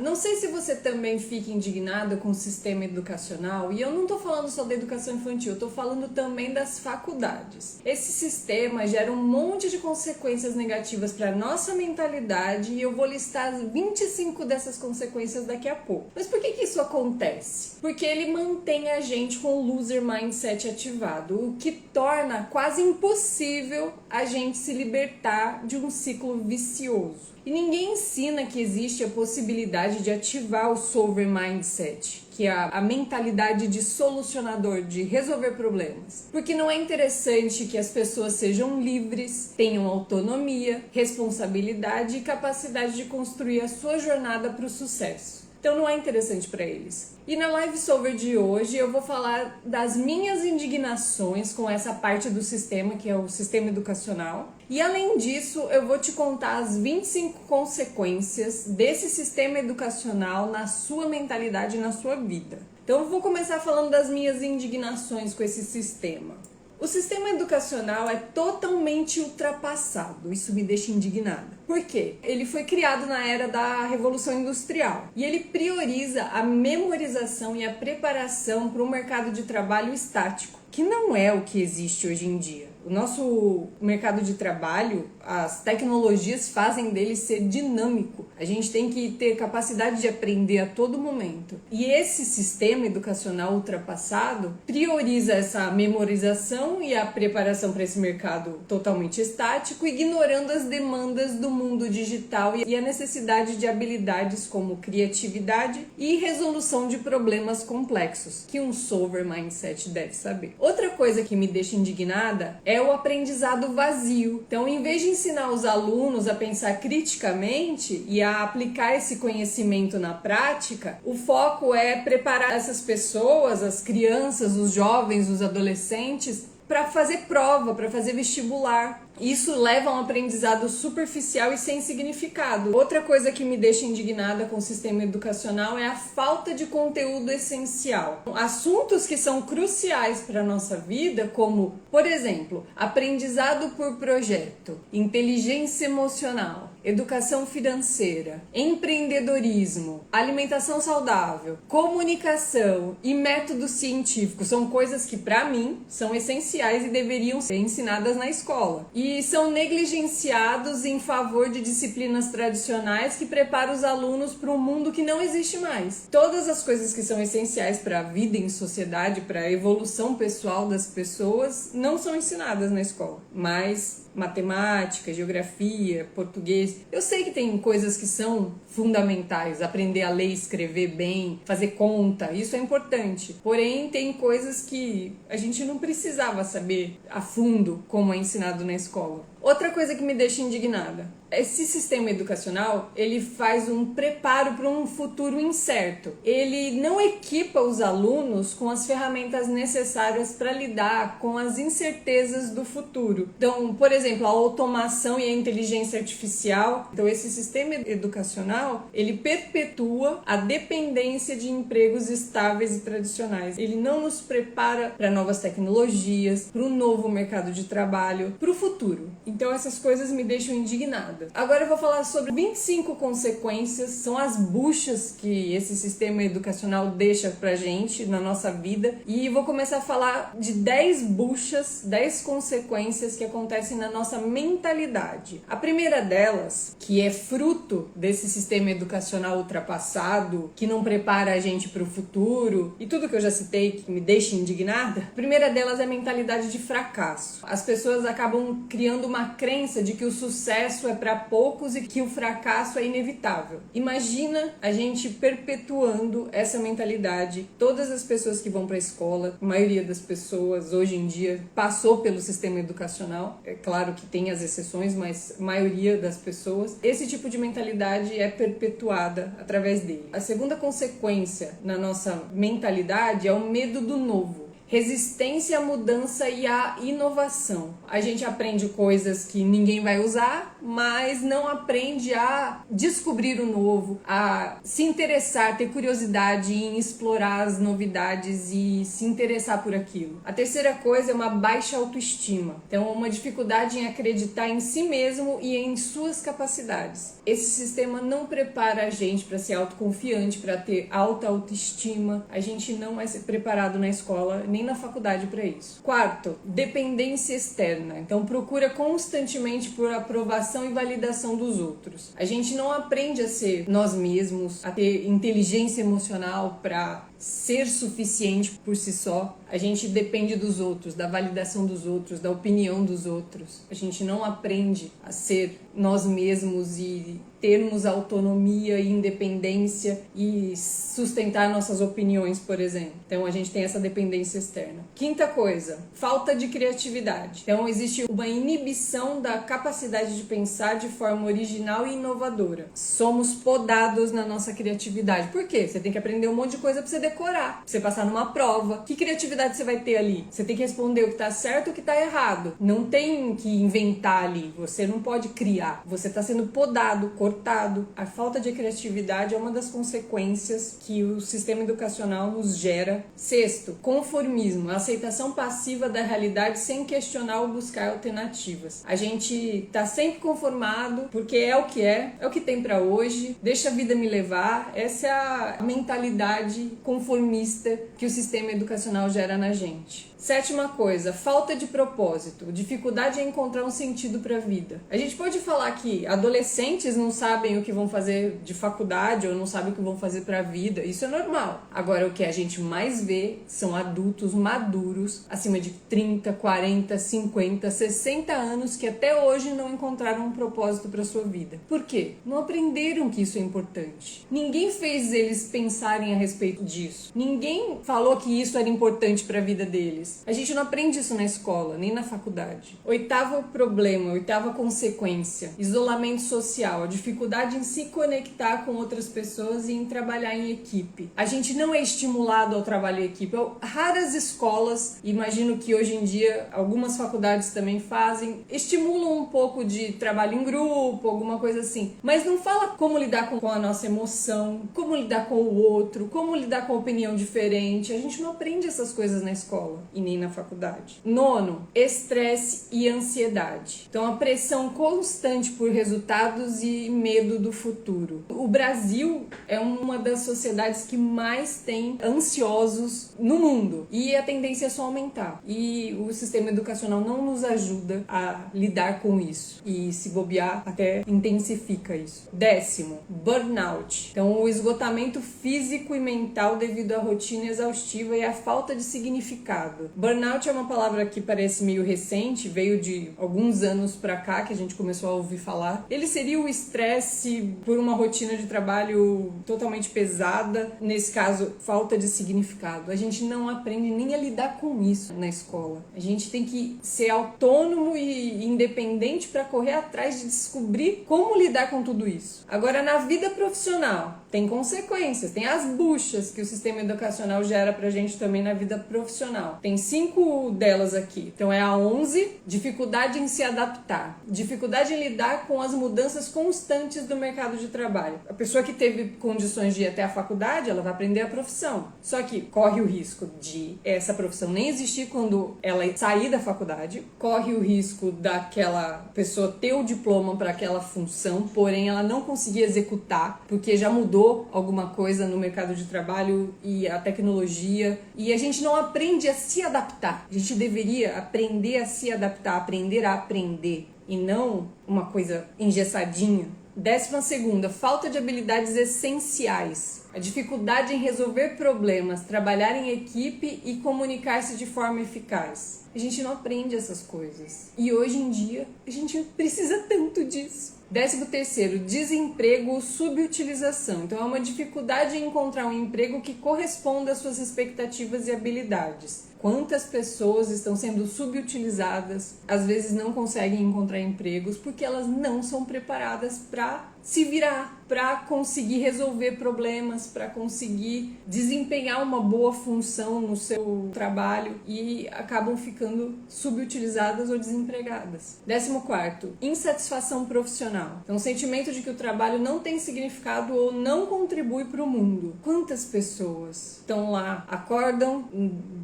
Não sei se você também fica indignada com o sistema educacional, e eu não tô falando só da educação infantil, eu tô falando também das faculdades. Esse sistema gera um monte de consequências negativas para nossa mentalidade e eu vou listar 25 dessas consequências daqui a pouco. Mas por que isso acontece? Porque ele mantém a gente com o loser mindset ativado, o que torna quase impossível a gente se libertar de um ciclo vicioso. E ninguém ensina que existe a possibilidade de ativar o solver mindset, que é a mentalidade de solucionador, de resolver problemas. Porque não é interessante que as pessoas sejam livres, tenham autonomia, responsabilidade e capacidade de construir a sua jornada para o sucesso. Então não é interessante para eles. E na Live Solver de hoje eu vou falar das minhas indignações com essa parte do sistema, que é o sistema educacional. E além disso, eu vou te contar as 25 consequências desse sistema educacional na sua mentalidade e na sua vida. Então eu vou começar falando das minhas indignações com esse sistema. O sistema educacional é totalmente ultrapassado, isso me deixa indignada. Por quê? Ele foi criado na era da Revolução Industrial e ele prioriza a memorização e a preparação para um mercado de trabalho estático, que não é o que existe hoje em dia. O nosso mercado de trabalho, as tecnologias fazem dele ser dinâmico. A gente tem que ter capacidade de aprender a todo momento. E esse sistema educacional ultrapassado prioriza essa memorização e a preparação para esse mercado totalmente estático, ignorando as demandas do mundo digital e a necessidade de habilidades como criatividade e resolução de problemas complexos, que um solver mindset deve saber. Outra coisa que me deixa indignada é o aprendizado vazio. Então, em vez de ensinar os alunos a pensar criticamente e a aplicar esse conhecimento na prática, o foco é preparar essas pessoas, as crianças, os jovens, os adolescentes, para fazer prova, para fazer vestibular. Isso leva a um aprendizado superficial e sem significado. Outra coisa que me deixa indignada com o sistema educacional é a falta de conteúdo essencial. Assuntos que são cruciais para a nossa vida, como, por exemplo, aprendizado por projeto, inteligência emocional, educação financeira, empreendedorismo, alimentação saudável, comunicação e método científico, são coisas que, para mim, são essenciais e deveriam ser ensinadas na escola. E são negligenciados em favor de disciplinas tradicionais que preparam os alunos para um mundo que não existe mais. Todas as coisas que são essenciais para a vida em sociedade, para a evolução pessoal das pessoas, não são ensinadas na escola. Mas matemática, geografia, português, eu sei que tem coisas que são fundamentais, aprender a ler e escrever bem, fazer conta, isso é importante. Porém, tem coisas que a gente não precisava saber a fundo como é ensinado na escola. Outra coisa que me deixa indignada, esse sistema educacional, ele faz um preparo para um futuro incerto. Ele não equipa os alunos com as ferramentas necessárias para lidar com as incertezas do futuro. Então, por exemplo, a automação e a inteligência artificial. Então, esse sistema educacional, ele perpetua a dependência de empregos estáveis e tradicionais. Ele não nos prepara para novas tecnologias, para um novo mercado de trabalho, para o futuro. Então essas coisas me deixam indignada. Agora eu vou falar sobre 25 consequências, são as buchas que esse sistema educacional deixa pra gente na nossa vida. E vou começar a falar de 10 buchas, 10 consequências que acontecem na nossa mentalidade. A primeira delas, que é fruto desse sistema educacional ultrapassado, que não prepara a gente para o futuro, e tudo que eu já citei que me deixa indignada, a primeira delas é a mentalidade de fracasso. As pessoas acabam criando uma crença de que o sucesso é para poucos e que o fracasso é inevitável. Imagina a gente perpetuando essa mentalidade. Todas as pessoas que vão para a escola, a maioria das pessoas hoje em dia passou pelo sistema educacional. É claro que tem as exceções, mas a maioria das pessoas, esse tipo de mentalidade é perpetuada através dele. A segunda consequência na nossa mentalidade é o medo do novo. resistência à mudança e à inovação. A gente aprende coisas que ninguém vai usar, mas não aprende a descobrir o novo, a se interessar, ter curiosidade em explorar as novidades e se interessar por aquilo. A terceira coisa é uma baixa autoestima. Então, uma dificuldade em acreditar em si mesmo e em suas capacidades. Esse sistema não prepara a gente para ser autoconfiante, para ter alta autoestima. A gente não é preparado na escola nem na faculdade para isso. Quarto, dependência externa. Então, procura constantemente por aprovação e validação dos outros. A gente não aprende a ser nós mesmos, a ter inteligência emocional para ser suficiente por si só. A gente depende dos outros, da validação dos outros, da opinião dos outros. A gente não aprende a ser nós mesmos e termos autonomia e independência e sustentar nossas opiniões, por exemplo. Então a gente tem essa dependência externa. Quinta coisa, falta de criatividade. Então existe uma inibição da capacidade de pensar de forma original e inovadora. Somos podados na nossa criatividade. Por quê? Você tem que aprender um monte de coisa pra você decorar, pra você passar numa prova. Que criatividade você vai ter ali? Você tem que responder o que tá certo e o que tá errado. Não tem que inventar ali. Você não pode criar. Você tá sendo podado, cortado. A falta de criatividade é uma das consequências que o sistema educacional nos gera. Sexto, conformismo, a aceitação passiva da realidade sem questionar ou buscar alternativas. A gente tá sempre conformado porque é o que tem pra hoje, deixa a vida me levar. Essa é a mentalidade conformista que o sistema educacional gera na gente. Sétima coisa, falta de propósito, dificuldade em encontrar um sentido para a vida. A gente pode falar que adolescentes não sabem o que vão fazer de faculdade ou não sabem o que vão fazer para a vida, isso é normal. Agora, o que a gente mais vê são adultos maduros, acima de 30, 40, 50, 60 anos, que até hoje não encontraram um propósito para sua vida. Por quê? Não aprenderam que isso é importante. Ninguém fez eles pensarem a respeito disso. Ninguém falou que isso era importante para a vida deles. A gente não aprende isso na escola, nem na faculdade. Oitavo problema, oitava consequência, isolamento social, a dificuldade em se conectar com outras pessoas e em trabalhar em equipe. A gente não é estimulado ao trabalho em equipe. Raras escolas, imagino que hoje em dia algumas faculdades também fazem, estimulam um pouco de trabalho em grupo, alguma coisa assim. Mas não fala como lidar com a nossa emoção, como lidar com o outro, como lidar com a opinião diferente. A gente não aprende essas coisas na escola e nem na faculdade. Nono, estresse e ansiedade. Então, a pressão constante por resultados e medo do futuro. O Brasil é uma das sociedades que mais tem ansiosos no mundo e a tendência é só aumentar. E o sistema educacional não nos ajuda a lidar com isso e, se bobear, até intensifica isso. Décimo, burnout. Então, o esgotamento físico e mental devido à rotina exaustiva e à falta de significado. Burnout é uma palavra que parece meio recente, veio de alguns anos pra cá que a gente começou a ouvir falar. Ele seria o estresse por uma rotina de trabalho totalmente pesada, nesse caso, falta de significado. A gente não aprende nem a lidar com isso na escola. A gente tem que ser autônomo e independente para correr atrás de descobrir como lidar com tudo isso. Agora, na vida profissional, tem consequências, tem as buchas que o sistema educacional gera pra gente também na vida profissional. Tem 5 delas aqui. Então é a 11, dificuldade em se adaptar. Dificuldade em lidar com as mudanças constantes do mercado de trabalho. A pessoa que teve condições de ir até a faculdade, ela vai aprender a profissão. Só que corre o risco de essa profissão nem existir quando ela sair da faculdade. Corre o risco daquela pessoa ter o diploma para aquela função, porém ela não conseguir executar, porque já mudou alguma coisa no mercado de trabalho e a tecnologia. E a gente não aprende a se adaptar. A gente deveria aprender a se adaptar, aprender a aprender e não uma coisa engessadinha. 12ª, falta de habilidades essenciais. A dificuldade em resolver problemas, trabalhar em equipe e comunicar-se de forma eficaz. A gente não aprende essas coisas. E hoje em dia, a gente precisa tanto disso. 13º, desemprego ou subutilização. Então é uma dificuldade em encontrar um emprego que corresponda às suas expectativas e habilidades. Quantas pessoas estão sendo subutilizadas, às vezes não conseguem encontrar empregos porque elas não são preparadas para se virar, para conseguir resolver problemas, para conseguir desempenhar uma boa função no seu trabalho e acabam ficando subutilizadas ou desempregadas. 14º, insatisfação profissional. Então, o sentimento de que o trabalho não tem significado ou não contribui para o mundo. Quantas pessoas estão lá, acordam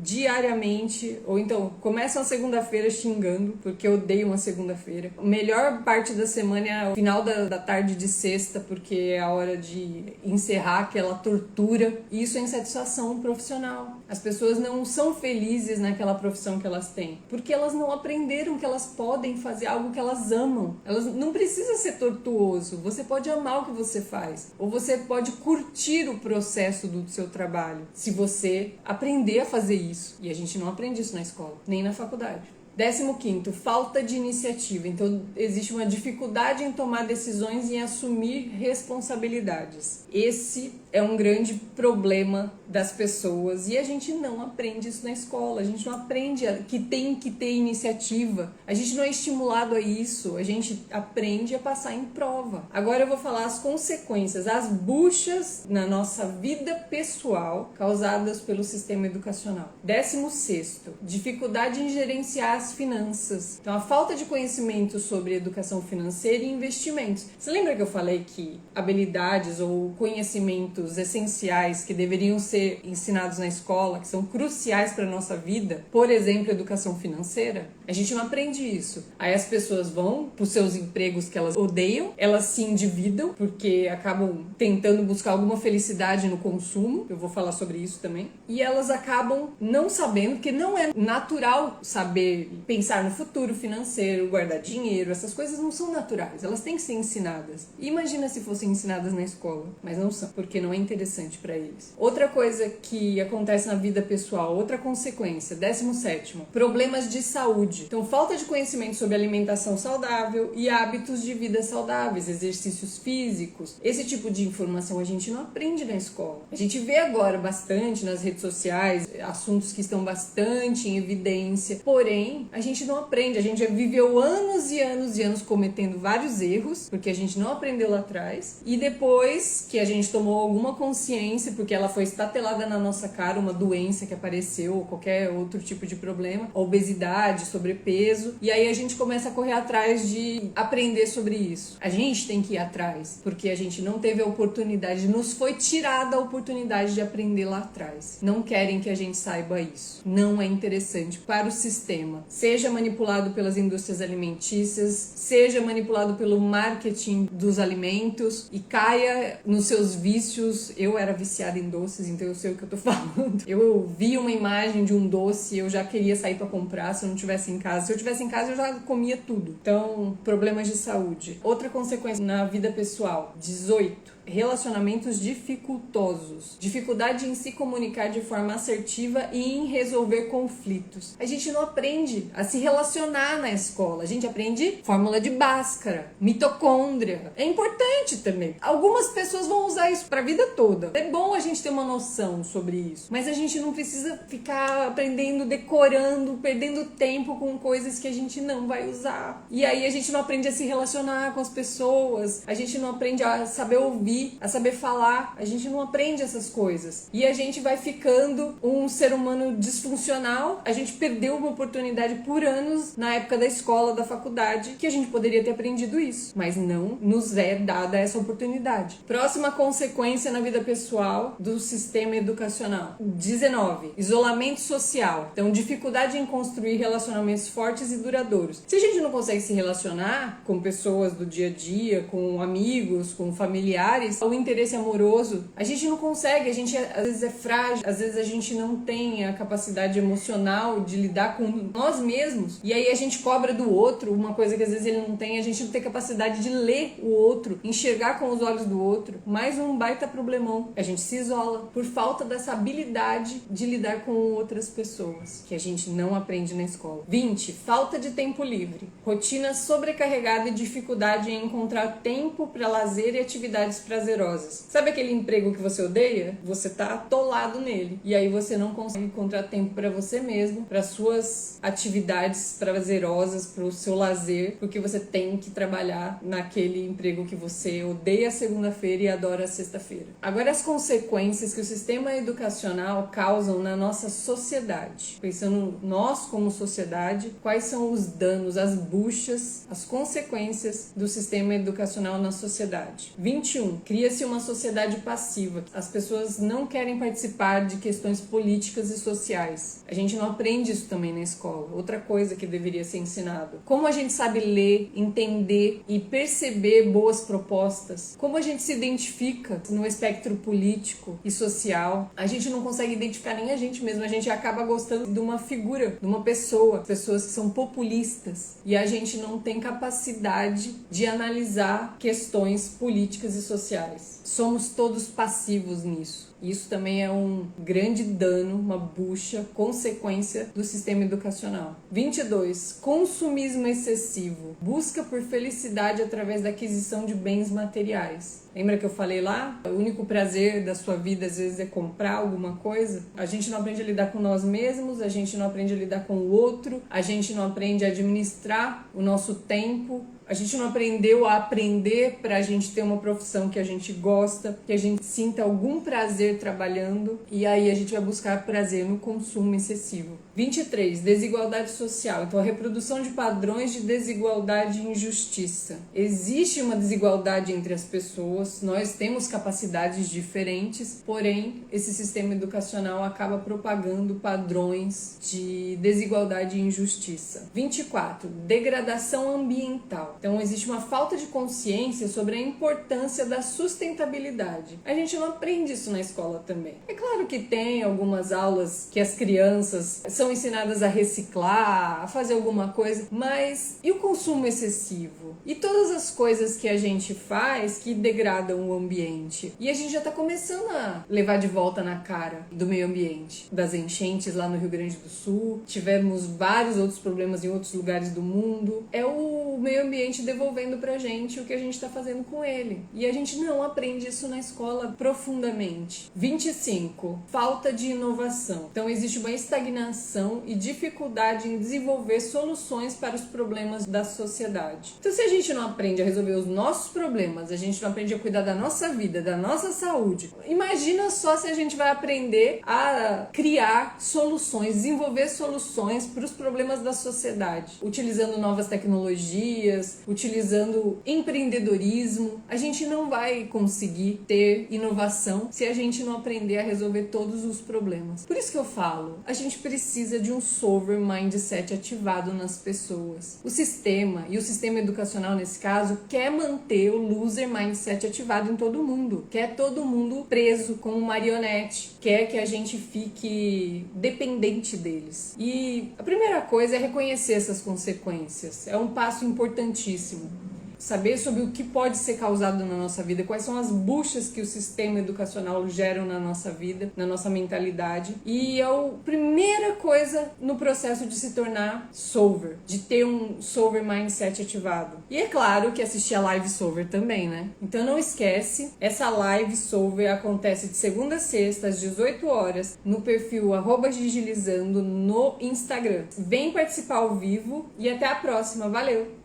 diariamente, ou então começam a segunda-feira xingando, porque eu odeio uma segunda-feira. A melhor parte da semana é o final da tarde de sexta, porque é a hora de encerrar aquela tortura. E isso é insatisfação profissional. As pessoas não são felizes naquela profissão que elas têm, porque elas não aprenderam que elas podem fazer algo que elas amam. Elas não precisa ser tortuoso. Você pode amar o que você faz, ou você pode curtir o processo do seu trabalho, se você aprender a fazer isso. E a gente não aprende isso na escola, nem na faculdade. 15º, falta de iniciativa. Então, existe uma dificuldade em tomar decisões e em assumir responsabilidades. Esse é um grande problema das pessoas e a gente não aprende isso na escola. A gente não aprende que tem que ter iniciativa. A gente não é estimulado a isso. A gente aprende a passar em prova. Agora eu vou falar as consequências, as buchas na nossa vida pessoal causadas pelo sistema educacional. 16º, dificuldade em gerenciar as finanças. Então, a falta de conhecimento sobre educação financeira e investimentos. Você lembra que eu falei que habilidades ou conhecimentos essenciais que deveriam ser ensinados na escola, que são cruciais para a nossa vida, por exemplo, educação financeira? A gente não aprende isso. Aí as pessoas vão para os seus empregos que elas odeiam, elas se endividam, porque acabam tentando buscar alguma felicidade no consumo, eu vou falar sobre isso também, e elas acabam não sabendo, porque não é natural saber pensar no futuro financeiro, guardar dinheiro, essas coisas não são naturais, elas têm que ser ensinadas. Imagina se fossem ensinadas na escola, mas não são, porque não é interessante para eles. Outra coisa que acontece na vida pessoal, outra consequência, 17º, problemas de saúde. Então, falta de conhecimento sobre alimentação saudável e hábitos de vida saudáveis, exercícios físicos. Esse tipo de informação a gente não aprende na escola. A gente vê agora bastante nas redes sociais, assuntos que estão bastante em evidência, porém, a gente não aprende. A gente já viveu anos e anos e anos cometendo vários erros, porque a gente não aprendeu lá atrás, e depois que a gente tomou alguma consciência, porque ela foi estatelada na nossa cara, uma doença que apareceu, ou qualquer outro tipo de problema, obesidade, sobrepeso, e aí a gente começa a correr atrás de aprender sobre isso. A gente tem que ir atrás, porque a gente não teve a oportunidade, nos foi tirada a oportunidade de aprender lá atrás. Não querem que a gente saiba isso. Não é interessante para o sistema. Seja manipulado pelas indústrias alimentícias, seja manipulado pelo marketing dos alimentos e caia nos seus vícios. Eu era viciada em doces, então eu sei o que eu tô falando. Eu vi uma imagem de um doce, eu já queria sair para comprar se eu não tivesse em casa. Se eu tivesse em casa, eu já comia tudo. Então, problemas de saúde. Outra consequência na vida pessoal, 18. Relacionamentos dificultosos. Dificuldade em se comunicar de forma assertiva e em resolver conflitos. A gente não aprende a se relacionar na escola. A gente aprende fórmula de Bhaskara, mitocôndria. É importante também. Algumas pessoas vão usar isso pra vida toda. É bom a gente ter uma noção sobre isso. Mas a gente não precisa ficar aprendendo, decorando, perdendo tempo com coisas que a gente não vai usar. E aí a gente não aprende a se relacionar com as pessoas. A gente não aprende a saber ouvir, a saber falar. A gente não aprende essas coisas. E a gente vai ficando um ser humano disfuncional. A gente perdeu uma oportunidade por anos na época da escola, da faculdade, que a gente poderia ter aprendido isso. Mas não nos é dada essa oportunidade. Próxima consequência na vida pessoal do sistema educacional. 19. Isolamento social. Então, dificuldade em construir relacionamentos fortes e duradouros. Se a gente não consegue se relacionar com pessoas do dia a dia, com amigos, com familiares, o interesse amoroso, a gente não consegue, a gente às vezes é frágil, às vezes a gente não tem a capacidade emocional de lidar com nós mesmos, e aí a gente cobra do outro uma coisa que às vezes ele não tem, a gente não tem capacidade de ler o outro, enxergar com os olhos do outro. Mais um baita problemão. A gente se isola por falta dessa habilidade de lidar com outras pessoas, que a gente não aprende na escola. 20. Falta de tempo livre. Rotina sobrecarregada e dificuldade em encontrar tempo para lazer e atividades prazerosas. Sabe aquele emprego que você odeia? Você tá atolado nele. E aí você não consegue encontrar tempo para você mesmo, para suas atividades prazerosas, para o seu lazer, porque você tem que trabalhar naquele emprego que você odeia a segunda-feira e adora a sexta-feira. Agora, as consequências que o sistema educacional causam na nossa sociedade. Pensando nós como sociedade, quais são os danos, as buchas, as consequências do sistema educacional na sociedade. 21. Cria-se uma sociedade passiva. As pessoas não querem participar de questões políticas e sociais. A gente não aprende isso também na escola. Outra coisa que deveria ser ensinado. Como a gente sabe ler, entender e perceber boas propostas? Como a gente se identifica no espectro político e social? A gente não consegue identificar nem a gente mesmo. A gente acaba gostando de uma figura, de uma pessoa. Pessoas que são populistas. E a gente não tem capacidade de analisar questões políticas e sociais. Somos todos passivos nisso. Isso também é um grande dano, uma bucha, consequência do sistema educacional. 22. Consumismo excessivo. Busca por felicidade através da aquisição de bens materiais. Lembra que eu falei lá? O único prazer da sua vida às vezes é comprar alguma coisa. A gente não aprende a lidar com nós mesmos, a gente não aprende a lidar com o outro, a gente não aprende a administrar o nosso tempo. A gente não aprendeu a aprender para a gente ter uma profissão que a gente gosta, que a gente sinta algum prazer trabalhando, e aí a gente vai buscar prazer no consumo excessivo. 23. Desigualdade social. Então, a reprodução de padrões de desigualdade e injustiça. Existe uma desigualdade entre as pessoas, nós temos capacidades diferentes, porém, esse sistema educacional acaba propagando padrões de desigualdade e injustiça. 24. Degradação ambiental. Então, existe uma falta de consciência sobre a importância da sustentabilidade. A gente não aprende isso na escola também. É claro que tem algumas aulas que as crianças são ensinadas a reciclar, a fazer alguma coisa, mas e o consumo excessivo? E todas as coisas que a gente faz que degradam o ambiente? E a gente já está começando a levar de volta na cara do meio ambiente. Das enchentes lá no Rio Grande do Sul, tivemos vários outros problemas em outros lugares do mundo. É o meio ambiente devolvendo pra gente o que a gente tá fazendo com ele. E a gente não aprende isso na escola profundamente. 25. Falta de inovação. Então existe uma estagnação e dificuldade em desenvolver soluções para os problemas da sociedade. Então se a gente não aprende a resolver os nossos problemas, a gente não aprende a cuidar da nossa vida, da nossa saúde, imagina só se a gente vai aprender a criar soluções, desenvolver soluções para os problemas da sociedade, utilizando novas tecnologias, utilizando empreendedorismo. A gente não vai conseguir ter inovação se a gente não aprender a resolver todos os problemas. Por isso que eu falo, a gente precisa de um solver mindset ativado nas pessoas. O sistema, e o sistema educacional nesse caso, quer manter o loser mindset ativado em todo mundo. Quer todo mundo preso como marionete. Quer que a gente fique dependente deles. E a primeira coisa é reconhecer essas consequências. É um passo importantíssimo. Saber sobre o que pode ser causado na nossa vida, quais são as buchas que o sistema educacional gera na nossa vida, na nossa mentalidade. E é a primeira coisa no processo de se tornar solver, de ter um solver mindset ativado. E é claro que assistir a live solver também, né? Então não esquece, essa live solver acontece de segunda a sexta, às 18 horas, no perfil @gigilizando no Instagram. Vem participar ao vivo e até a próxima. Valeu!